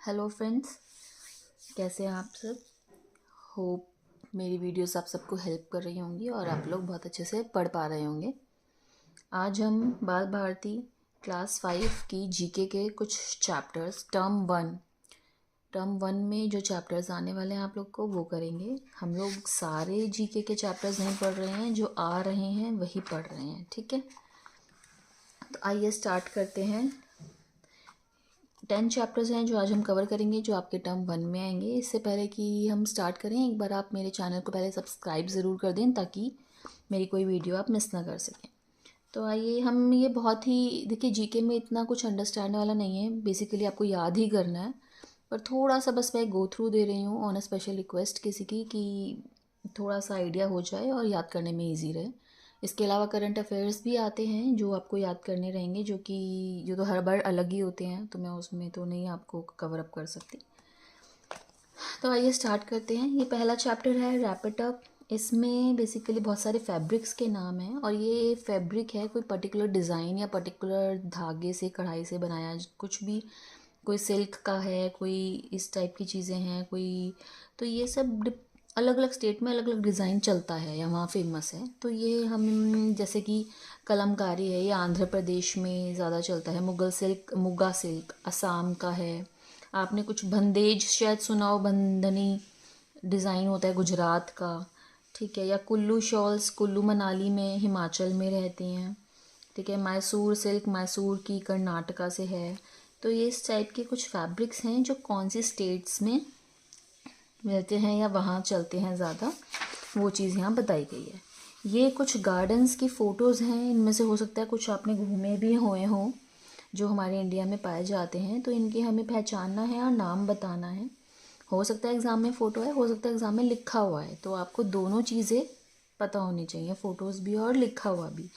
Hello friends, कैसे हैं आप सब। होप मेरी वीडियोस आप सबको हेल्प कर रही होंगी और आप लोग बहुत अच्छे से पढ़ पा रहे होंगे। आज हम बाल भारती क्लास 5 की जीके के कुछ चैप्टर्स टर्म वन में जो चैप्टर्स आने वाले हैं आप लोग को वो करेंगे। हम लोग सारे जीके के चैप्टर्स नहीं पढ़ रहे हैं, जो आ रहे हैं वही पढ़ रहे हैं, ठीक है। तो आइए स्टार्ट करते हैं। 10 चैप्टर्स हैं जो आज हम कवर करेंगे, जो आपके टर्म 1 में आएंगे। इससे पहले कि हम स्टार्ट करें, एक बार आप मेरे चैनल को पहले सब्सक्राइब ज़रूर कर दें ताकि मेरी कोई वीडियो आप मिस ना कर सकें। तो आइए, हम ये बहुत ही देखिए, जीके में इतना कुछ अंडरस्टैंड वाला नहीं है, बेसिकली आपको याद ही करना है। पर थोड़ा सा बस मैं गो थ्रू दे रही हूँ ऑन अ स्पेशल रिक्वेस्ट किसी की, कि थोड़ा सा आइडिया हो जाए और याद करने में ईजी रहे। इसके अलावा करंट अफेयर्स भी आते हैं जो आपको याद करने रहेंगे, जो तो हर बार अलग ही होते हैं, तो मैं उसमें तो नहीं आपको कवर अप कर सकती। तो आइए स्टार्ट करते हैं। ये पहला चैप्टर है रैप इट अप। इसमें बेसिकली बहुत सारे फैब्रिक्स के नाम हैं, और ये फैब्रिक है कोई पर्टिकुलर डिज़ाइन या पर्टिकुलर धागे से, कढ़ाई से बनाया कुछ भी। कोई सिल्क का है, कोई इस टाइप की चीज़ें हैं, कोई तो ये सब अलग अलग स्टेट में अलग अलग डिज़ाइन चलता है या वहाँ फेमस है। तो ये हम जैसे कि कलमकारी है, ये आंध्र प्रदेश में ज़्यादा चलता है। मुगा सिल्क असम का है। आपने कुछ बंदेज शायद सुना हो, बंधनी डिज़ाइन होता है गुजरात का, ठीक है। या कुल्लू शॉल्स, कुल्लू मनाली में, हिमाचल में रहती हैं, ठीक है। मैसूर सिल्क मैसूर की कर्नाटका से है। तो ये इस टाइप के कुछ फैब्रिक्स हैं जो कौन सी स्टेट्स में मिलते हैं या वहाँ चलते हैं ज़्यादा, वो चीज़ यहाँ बताई गई है। ये कुछ गार्डन्स की फ़ोटोज़ हैं, इनमें से हो सकता है कुछ आपने घूमे भी हुए हों जो हमारे इंडिया में पाए जाते हैं। तो इनके हमें पहचानना है और नाम बताना है। हो सकता है एग्ज़ाम में फ़ोटो है, हो सकता है एग्ज़ाम में लिखा हुआ है, तो आपको दोनों चीज़ें पता होनी चाहिए, फ़ोटोज़ भी और लिखा हुआ भी।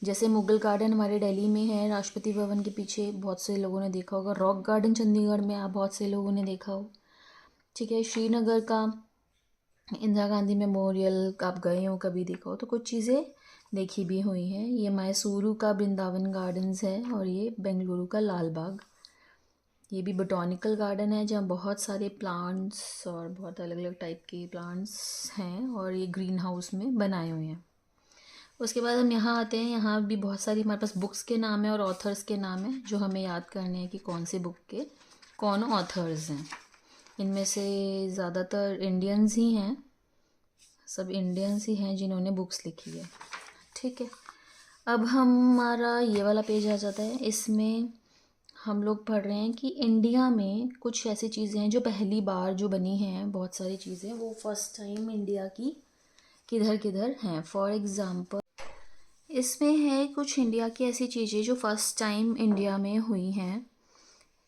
जैसे मुगल गार्डन हमारे दिल्ली में है, राष्ट्रपति भवन के पीछे, बहुत से लोगों ने देखा होगा। रॉक गार्डन चंडीगढ़ में आप बहुत से लोगों ने देखा हो, ठीक है। श्रीनगर का इंदिरा गांधी मेमोरियल आप गए हो, कभी देखा हो तो कुछ चीज़ें देखी भी हुई हैं। ये मैसूरू का वृंदावन गार्डन्स है, और ये बेंगलुरु का लाल बाग। ये भी बोटॉनिकल गार्डन है जहाँ बहुत सारे प्लांट्स और बहुत अलग अलग टाइप के प्लांट्स हैं, और ये ग्रीन हाउस में बनाए हुए हैं। उसके बाद हम यहाँ आते हैं। यहाँ भी बहुत सारी हमारे पास बुक्स के नाम है और ऑथर्स के नाम है, जो हमें याद करने हैं कि कौन सी बुक के कौन ऑथर्स हैं। इनमें से ज़्यादातर इंडियंस ही हैं, सब इंडियंस ही हैं जिन्होंने बुक्स लिखी है, ठीक है। अब हमारा ये वाला पेज आ जाता है। इसमें हम लोग पढ़ रहे हैं कि इंडिया में कुछ ऐसी चीज़ें हैं जो पहली बार जो बनी हैं, बहुत सारी चीज़ें वो फर्स्ट टाइम इंडिया की किधर किधर हैं। फॉर एग्ज़ाम्पल इसमें है कुछ इंडिया की ऐसी चीज़ें जो फर्स्ट टाइम इंडिया में हुई हैं,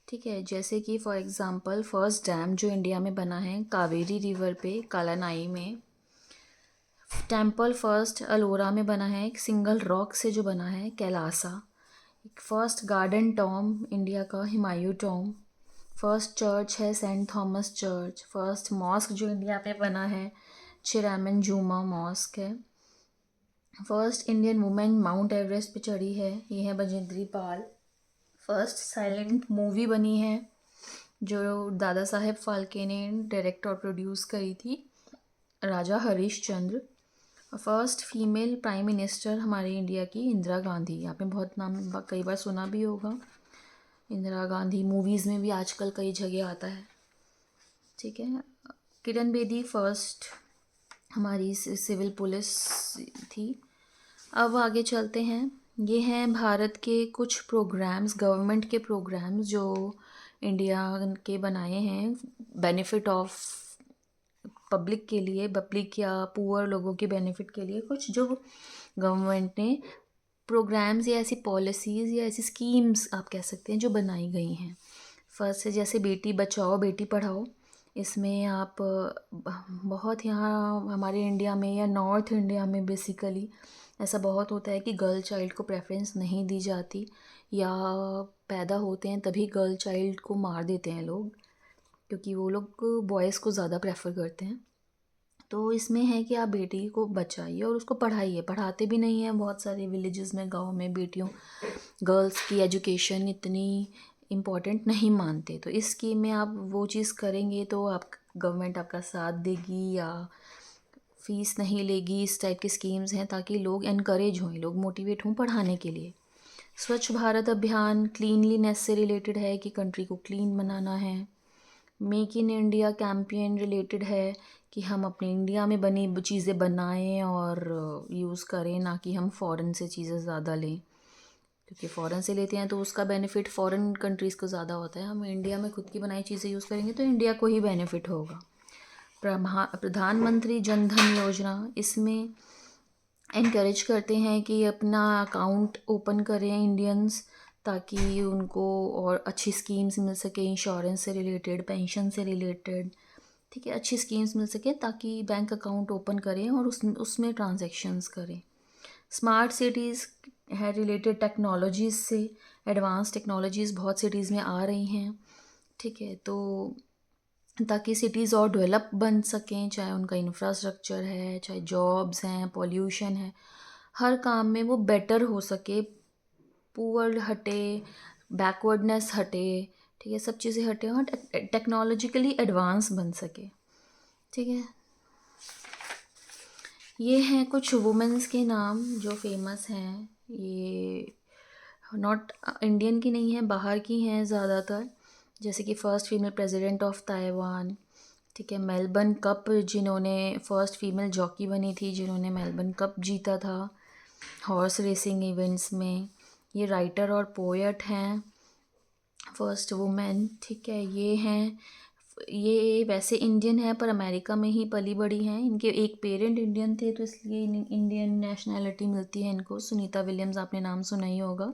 ठीक है। जैसे कि फॉर एग्ज़ाम्पल फर्स्ट डैम जो इंडिया में बना है कावेरी रिवर पे, कालानाई में। टेम्पल फर्स्ट अलोरा में बना है, एक सिंगल रॉक से जो बना है, कैलासा। एक फर्स्ट गार्डन टॉम इंडिया का, हुमायूं टॉम। फर्स्ट चर्च है saint Thomas church. First mosque जो इंडिया में बना है, चिरामन जुमा मॉस्क है। First Indian women Mount Everest पे चढ़ी है, ये है Bachendri Pal. First silent movie बनी है जो दादा साहेब फाल्के ने डायरेक्ट और प्रोड्यूस करी थी, Raja Harishchandra. First female prime minister हमारे इंडिया की, इंदिरा गांधी। आपने बहुत नाम कई बार सुना भी होगा, इंदिरा गांधी मूवीज़ में भी आजकल कई जगह आता है, ठीक है। किरण बेदी फर्स्ट हमारी सिविल पुलिस थी। अब आगे चलते हैं। ये हैं भारत के कुछ प्रोग्राम्स, गवर्नमेंट के प्रोग्राम्स जो इंडिया के बनाए हैं बेनिफिट ऑफ पब्लिक के लिए, पब्लिक या पुअर लोगों के बेनिफिट के लिए, कुछ जो गवर्नमेंट ने प्रोग्राम्स या ऐसी पॉलिसीज़ या ऐसी स्कीम्स आप कह सकते हैं जो बनाई गई हैं। फर्स्ट है जैसे बेटी बचाओ बेटी पढ़ाओ। इसमें आप बहुत यहाँ हमारे इंडिया में या नॉर्थ इंडिया में बेसिकली ऐसा बहुत होता है कि गर्ल चाइल्ड को प्रेफरेंस नहीं दी जाती, या पैदा होते हैं तभी गर्ल चाइल्ड को मार देते हैं लोग, क्योंकि वो लोग बॉयज़ को ज़्यादा प्रेफर करते हैं। तो इसमें है कि आप बेटी को बचाइए और उसको पढ़ाइए। पढ़ाते भी नहीं हैं बहुत सारे विलेजेस में, गाँव में बेटियों, गर्ल्स की एजुकेशन इतनी इम्पॉर्टेंट नहीं मानते। तो इस स्कीम में आप वो चीज़ करेंगे तो आप गवर्नमेंट आपका साथ देगी या फ़ीस नहीं लेगी। इस टाइप की स्कीम्स हैं ताकि लोग एनकरेज हों, लोग मोटिवेट हों पढ़ाने के लिए। स्वच्छ भारत अभियान क्लीनलीनेस से रिलेटेड है कि कंट्री को क्लीन बनाना है। Make in India campaign related है कि हम अपने इंडिया में बनी चीज़ें बनाएं और यूज़ करें, ना कि हम फ़ॉरेन से चीज़ें ज़्यादा लें, क्योंकि फ़ॉरेन से लेते हैं तो उसका बेनिफिट फ़ॉरेन कंट्रीज़ को ज़्यादा होता है। हम इंडिया में खुद की बनाई चीज़ें यूज़ करेंगे तो इंडिया को ही बेनिफिट होगा। प्रधानमंत्री जन धन योजना, इसमें इनकरेज करते हैं कि अपना अकाउंट ओपन करें इंडियंस, ताकि उनको और अच्छी स्कीम्स मिल सके, इंश्योरेंस से रिलेटेड, पेंशन से रिलेटेड। ठीक है, अच्छी स्कीम्स मिल सके ताकि बैंक अकाउंट ओपन करें और उसमें ट्रांजैक्शंस करें। स्मार्ट सिटीज़ है रिलेटेड टेक्नोलॉजीज़ से, एडवांस टेक्नोलॉजीज़ बहुत सिटीज़ में आ रही हैं। ठीक है, तो ताकि सिटीज़ और डेवलप बन सकें, चाहे उनका इंफ्रास्ट्रक्चर है, चाहे जॉब्स हैं, पॉल्यूशन है, हर काम में वो बेटर हो सके, पुअर हटे, बैकवर्डनेस हटे। ठीक है, सब चीज़ें हटे और टेक्नोलॉजिकली एडवांस बन सके। ठीक है, ये हैं कुछ वुमेंस के नाम जो फेमस हैं। ये नॉट इंडियन की नहीं है, बाहर की हैं ज़्यादातर, जैसे कि first female president of Taiwan. ठीक है, मेलबर्न कप जिन्होंने फर्स्ट फीमेल जॉकी बनी थी, जिन्होंने मेलबर्न कप जीता था हॉर्स रेसिंग इवेंट्स में। ये राइटर और पोएट हैं, फर्स्ट वुमेन। ठीक है, ये हैं, ये वैसे इंडियन है पर अमेरिका में ही पली बड़ी हैं। इनके एक पेरेंट इंडियन थे तो इसलिए इंडियन नेशनैलिटी मिलती है इनको। सुनीता विलियम्स, आपने नाम सुना ही होगा,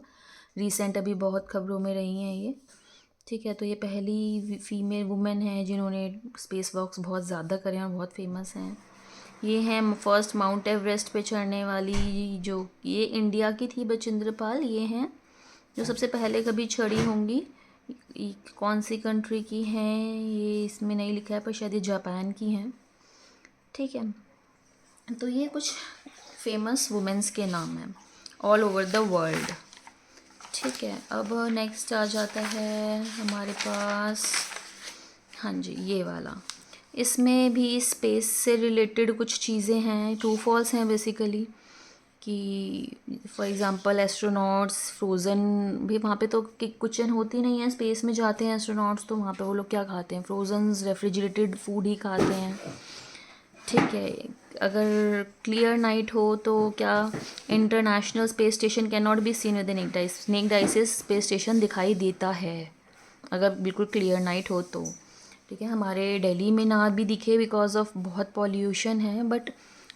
रिसेंट अभी बहुत खबरों में रही हैं ये। ठीक है, तो ये पहली फीमेल वुमेन है जिन्होंने स्पेस वॉक्स बहुत ज़्यादा करे और बहुत फेमस हैं। ये हैं फर्स्ट माउंट एवरेस्ट पे चढ़ने वाली, जो ये इंडिया की थी, बचिंद्र पाल। ये हैं जो सबसे पहले कभी चढ़ी होंगी। कौन सी कंट्री की हैं ये इसमें नहीं लिखा है, पर शायद ये जापान की हैं। ठीक है, तो ये कुछ फेमस वुमेंस के नाम हैं ऑल ओवर द वर्ल्ड। ठीक है, अब नेक्स्ट आ जाता है हमारे पास, हाँ जी, ये वाला। इसमें भी स्पेस से रिलेटेड कुछ चीज़ें हैं, ट्रू फॉल्स हैं बेसिकली, कि फॉर एग्ज़ाम्पल एस्ट्रोनॉट्स फ्रोज़न भी वहाँ पे तो किचन होती नहीं है, स्पेस में जाते हैं एस्ट्रोनॉट्स तो वहाँ पे वो लोग क्या खाते हैं, फ्रोज़न रेफ्रिजरेटेड फूड ही खाते हैं। ठीक है, अगर क्लियर नाइट हो तो क्या international space station can not be seen with snake eyes से स्पेस स्टेशन दिखाई देता है अगर बिल्कुल क्लियर नाइट हो तो। ठीक है, हमारे दिल्ली में ना भी दिखे बिकॉज ऑफ बहुत पॉल्यूशन है, बट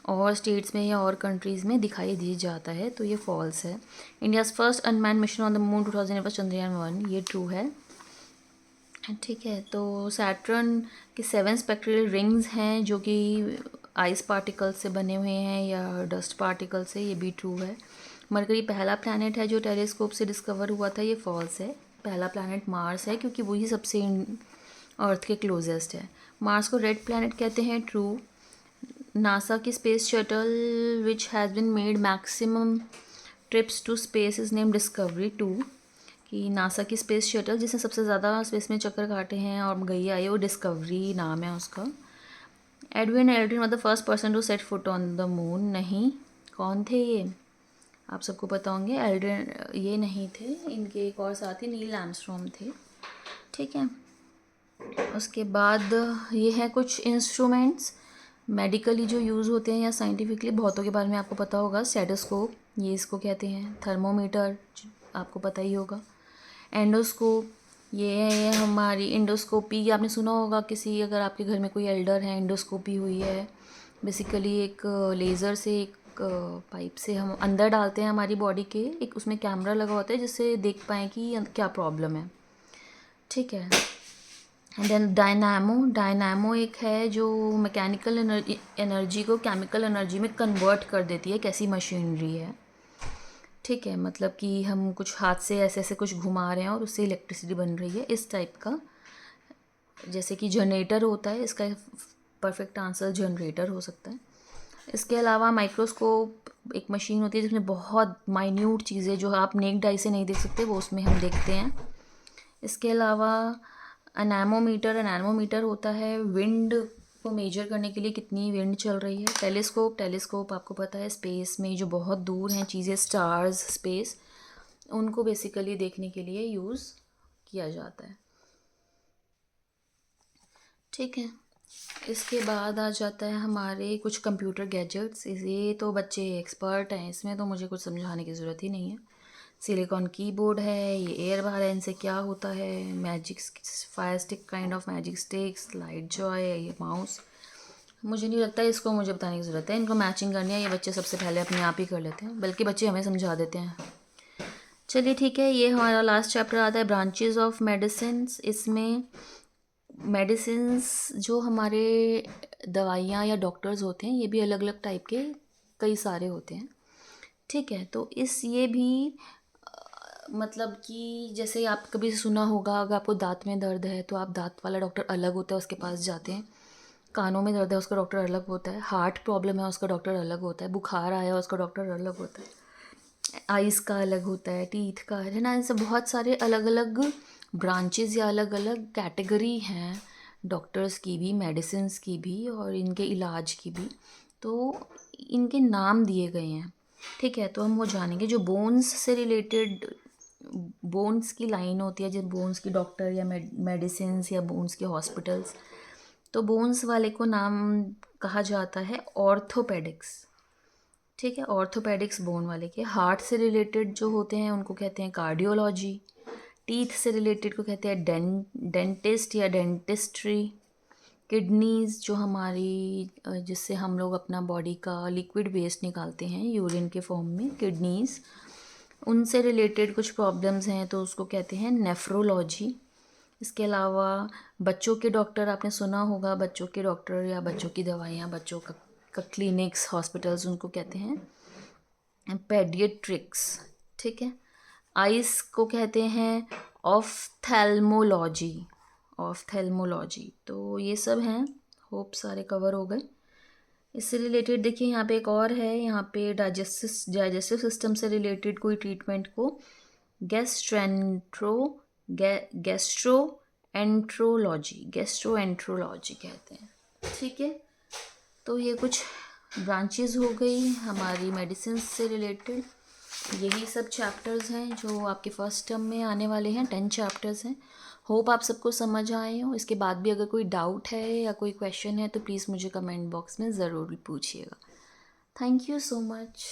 और स्टेट्स में या और कंट्रीज़ में दिखाई दी जाता है, तो ये फॉल्स है। India's first unmanned mission on the moon 2008 Chandrayaan one, ये ट्रू है। ठीक है, तो सैटर्न के 7 स्पेक्ट्रल रिंग्स हैं जो कि आइस पार्टिकल से बने हुए हैं या डस्ट पार्टिकल से, ये भी ट्रू है। मरकरी पहला प्लैनेट है जो टेलीस्कोप से डिस्कवर हुआ था, ये फॉल्स है। पहला प्लैनेट मार्स है क्योंकि वही सबसे अर्थ के क्लोजेस्ट है। मार्स को रेड प्लैनेट कहते हैं, ट्रू। नासा की space shuttle which has been made maximum trips to space is name Discovery, 2। कि नासा की स्पेस शटल जिसने सबसे ज़्यादा स्पेस में चक्कर काटे हैं और गई आई, वो डिस्कवरी नाम है उसका। Edwin Aldrin was the first person to set foot on the moon, नहीं। कौन थे ये, आप सबको पता होंगे। एल्ड्रिन ये नहीं थे, इनके एक और साथी नील आर्मस्ट्रॉन्ग थे। ठीक है, उसके बाद ये है कुछ इंस्ट्रूमेंट्स मेडिकली जो यूज़ होते हैं या साइंटिफिकली, बहुतों के बारे में आपको पता होगा। स्टेथोस्कोप, ये इसको कहते हैं। थर्मोमीटर, आपको पता ही होगा। एंडोस्कोप, ये है हमारी इंडोस्कोपी, आपने सुना होगा किसी, अगर आपके घर में कोई एल्डर है, इंडोस्कोपी हुई है। बेसिकली एक लेज़र से, एक पाइप से हम अंदर डालते हैं हमारी बॉडी के, एक उसमें कैमरा लगा होता है जिससे देख पाएँ कि क्या प्रॉब्लम है। ठीक है, एंड देन डायनामो एक है जो मैकेनिकल एनर्जी को केमिकल एनर्जी में कन्वर्ट कर देती है, कैसी मशीनरी है। ठीक है, मतलब कि हम कुछ हाथ से ऐसे ऐसे कुछ घुमा रहे हैं और उससे इलेक्ट्रिसिटी बन रही है, इस टाइप का। जैसे कि जनरेटर होता है, इसका परफेक्ट आंसर जनरेटर हो सकता है। इसके अलावा माइक्रोस्कोप एक मशीन होती है जिसमें बहुत माइन्यूट चीज़ें जो आप नेक्ड आई से नहीं देख सकते, वो उसमें हम देखते हैं। इसके अलावा एनेमोमीटर होता है विंड को मेजर करने के लिए कितनी विंड चल रही है। टेलीस्कोप आपको पता है स्पेस में जो बहुत दूर हैं चीज़ें, स्टार्स, स्पेस, उनको बेसिकली देखने के लिए यूज़ किया जाता है। ठीक है, इसके बाद आ जाता है हमारे कुछ कंप्यूटर गैजेट्स। ये तो बच्चे एक्सपर्ट हैं, इसमें तो मुझे कुछ समझाने की ज़रूरत ही नहीं है। सिलिकॉन कीबोर्ड है, ये एयर बार है, इनसे क्या होता है, magic fire stick kind of magic sticks, light Joy है, ये माउस। मुझे नहीं लगता इसको मुझे बताने की ज़रूरत है, इनको मैचिंग करनी है, ये बच्चे सबसे पहले अपने आप ही कर लेते हैं, बल्कि बच्चे हमें समझा देते हैं। चलिए ठीक है, ये हमारा लास्ट चैप्टर आता है ब्रांचेस ऑफ मेडिसिन। इसमें मेडिसिन्स जो हमारे दवाइयाँ या डॉक्टर्स होते हैं ये भी अलग अलग टाइप के कई सारे होते हैं। ठीक है, तो ये भी मतलब कि जैसे आप कभी सुना होगा, अगर आपको दांत में दर्द है तो आप दांत वाला डॉक्टर अलग होता है उसके पास जाते हैं। कानों में दर्द है उसका डॉक्टर अलग होता है। हार्ट प्रॉब्लम है उसका डॉक्टर अलग होता है। बुखार आया उसका डॉक्टर अलग होता है। आइज़ का अलग होता है, टीथ का है ना। ऐसे बहुत सारे अलग अलग ब्रांचेस या अलग अलग कैटेगरी हैं डॉक्टर्स की भी, मेडिसिन्स की भी और इनके इलाज की भी। तो इनके नाम दिए गए हैं। ठीक है, तो हम वो जानेंगे जो बोन्स से रिलेटेड, बोन्स की लाइन होती है, जब बोन्स की डॉक्टर या मेडिसिन्स या बोन्स के हॉस्पिटल्स, तो बोन्स वाले को नाम कहा जाता है ऑर्थोपेडिक्स। ठीक है, ऑर्थोपेडिक्स बोन वाले के। हार्ट से रिलेटेड जो होते हैं उनको कहते हैं कार्डियोलॉजी। टीथ से रिलेटेड को कहते हैं डेंटिस्ट या डेंटिस्ट्री। किडनीज़ जो हमारी जिससे हम लोग अपना बॉडी का लिक्विड वेस्ट निकालते हैं यूरिन के फॉर्म में, किडनीज़, उनसे रिलेटेड कुछ प्रॉब्लम्स हैं तो उसको कहते हैं नेफ्रोलॉजी। इसके अलावा बच्चों के डॉक्टर, आपने सुना होगा, बच्चों के डॉक्टर या बच्चों की दवाइयाँ, बच्चों का क्लिनिक्स, हॉस्पिटल्स, उनको कहते हैं पेडियाट्रिक्स। ठीक है, आइस को कहते हैं ऑफ्थेल्मोलॉजी। तो ये सब हैं, होप सारे कवर हो गए। इससे रिलेटेड देखिए यहाँ पे एक और है, यहाँ पे डाइजेस्टिव सिस्टम से रिलेटेड कोई ट्रीटमेंट को गैस्ट्रोएंट्रोलॉजी कहते हैं। ठीक है, तो ये कुछ ब्रांचेस हो गई हमारी मेडिसिन से रिलेटेड। यही सब चैप्टर्स हैं जो आपके फर्स्ट टर्म में आने वाले हैं। 10 चैप्टर्स हैं। होप आप सबको समझ आए हो। इसके बाद भी अगर कोई डाउट है या कोई क्वेश्चन है तो प्लीज़ मुझे कमेंट बॉक्स में ज़रूर पूछिएगा। Thank you so much.